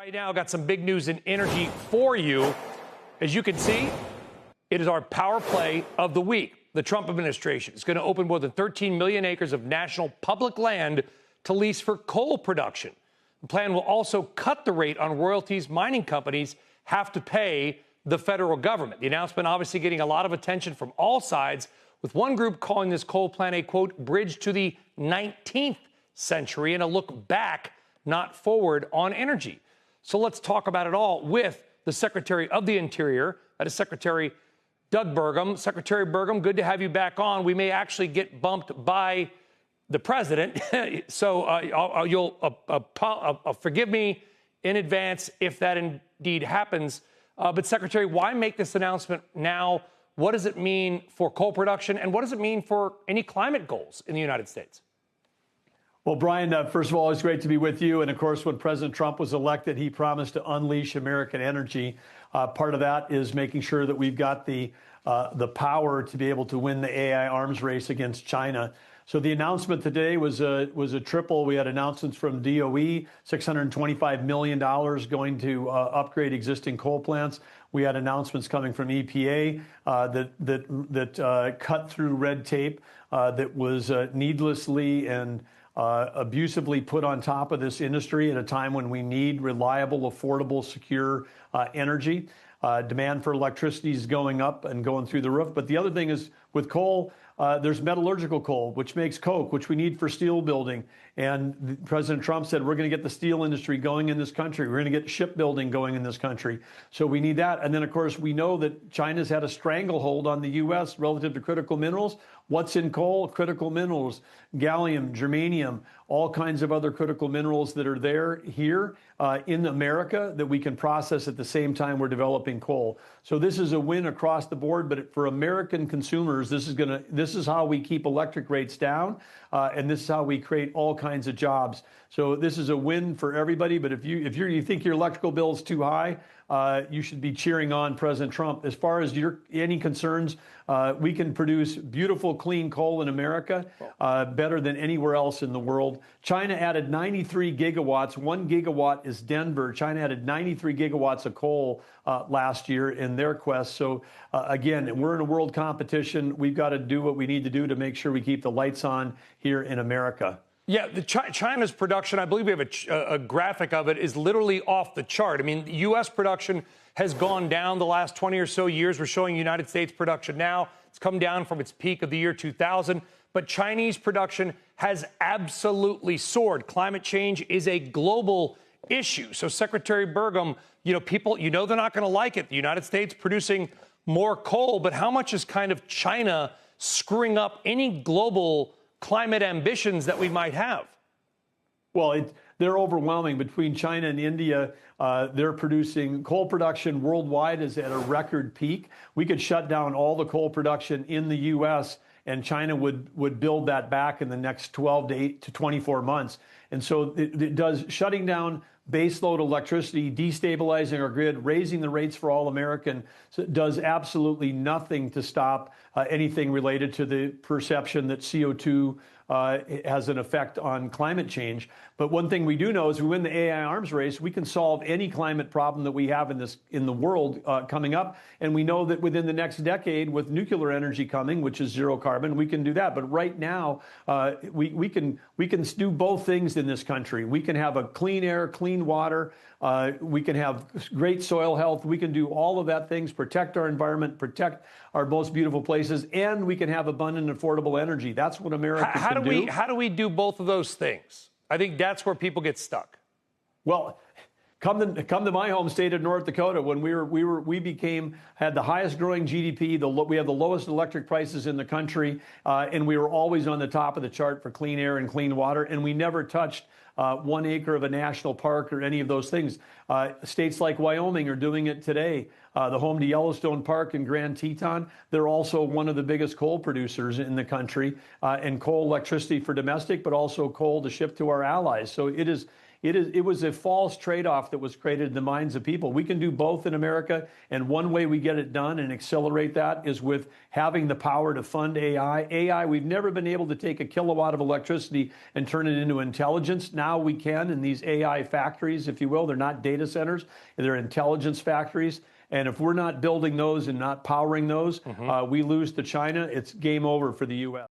Right now, got some big news in energy for you. As you can see, it is our power play of the week. The Trump administration is going to open more than 13 million acres of national public land to lease for coal production. The plan will also cut the rate on royalties mining companies have to pay the federal government. The announcement obviously getting a lot of attention from all sides, with one group calling this coal plan a, quote, bridge to the 19th century and a look back, not forward, on energy. So let's talk about it all with the Secretary of the Interior, that is Secretary Doug Burgum. Secretary Burgum, good to have you back on. We may actually get bumped by the president, so you'll forgive me in advance if that indeed happens. But Secretary, why make this announcement now? What does it mean for coal production, and what does it mean for any climate goals in the United States? Well, Brian, first of all, it's great to be with you. And of course, when President Trump was elected, he promised to unleash American energy. Part of that is making sure that we've got the power to be able to win the AI arms race against China. So the announcement today was a triple. We had announcements from DOE, $625 million going to upgrade existing coal plants. We had announcements coming from EPA that cut through red tape that was needlessly and abusively put on top of this industry at a time when we need reliable, affordable, secure energy. Demand for electricity is going up and going through the roof. But the other thing is with coal, there's metallurgical coal, which makes coke, which we need for steel building. And President Trump said, we're going to get the steel industry going in this country. We're going to get shipbuilding going in this country. So we need that. And then, of course, we know that China's had a stranglehold on the U.S. relative to critical minerals. What's in coal? Critical minerals, gallium, germanium, all kinds of other critical minerals that are there here in America that we can process at the same time we're developing coal. So this is a win across the board. But for American consumers, this is how we keep electric rates down, and this is how we create all kinds of jobs. So this is a win for everybody. But if you think your electrical bill is too high, you should be cheering on President Trump. As far as any concerns, we can produce beautiful, clean coal in America better than anywhere else in the world. China added 93 gigawatts. 1 gigawatt is Denver. China added 93 gigawatts of coal last year in their quest. So again, we're in a world competition. We've got to do what we need to do to make sure we keep the lights on here in America. Yeah, China's production, I believe we have a graphic of it, is literally off the chart. I mean, U.S. production has gone down the last 20 or so years. We're showing United States production now. It's come down from its peak of the year 2000. But Chinese production has absolutely soared. Climate change is a global issue. So, Secretary Burgum, people, they're not going to like it. The United States producing more coal, but how much is kind of China screwing up any global climate ambitions that we might have? Well, they're overwhelming. Between China and India, they're producing coal production worldwide is at a record peak. We could shut down all the coal production in the U.S., and China would build that back in the next 12 to 24 months. And so it does shutting down baseload electricity, destabilizing our grid, raising the rates for all American, so it does absolutely nothing to stop anything related to the perception that CO2 has an effect on climate change. But one thing we do know is we win the AI arms race, we can solve any climate problem that we have in the world coming up. And we know that within the next decade, with nuclear energy coming, which is zero carbon, we can do that. But right now, we can do both things in this country. We can have a clean air, clean water. We can have great soil health. We can do all of that things, protect our environment, protect our most beautiful places, and we can have abundant, affordable energy. That's what America can do. How do we do both of those things? I think that's where people get stuck. Well, come to my home state of North Dakota. When we had the highest growing GDP, we have the lowest electric prices in the country, and we were always on the top of the chart for clean air and clean water, and we never touched 1 acre of a national park or any of those things. States like Wyoming are doing it today. The home to Yellowstone Park and Grand Teton, they're also one of the biggest coal producers in the country, and coal electricity for domestic, but also coal to ship to our allies. So it is It was a false trade-off that was created in the minds of people. We can do both in America, and one way we get it done and accelerate that is with having the power to fund AI. AI, we've never been able to take a kilowatt of electricity and turn it into intelligence. Now we can in these AI factories, if you will. They're not data centers, they're intelligence factories. And if we're not building those and not powering those, we lose to China. It's game over for the U.S.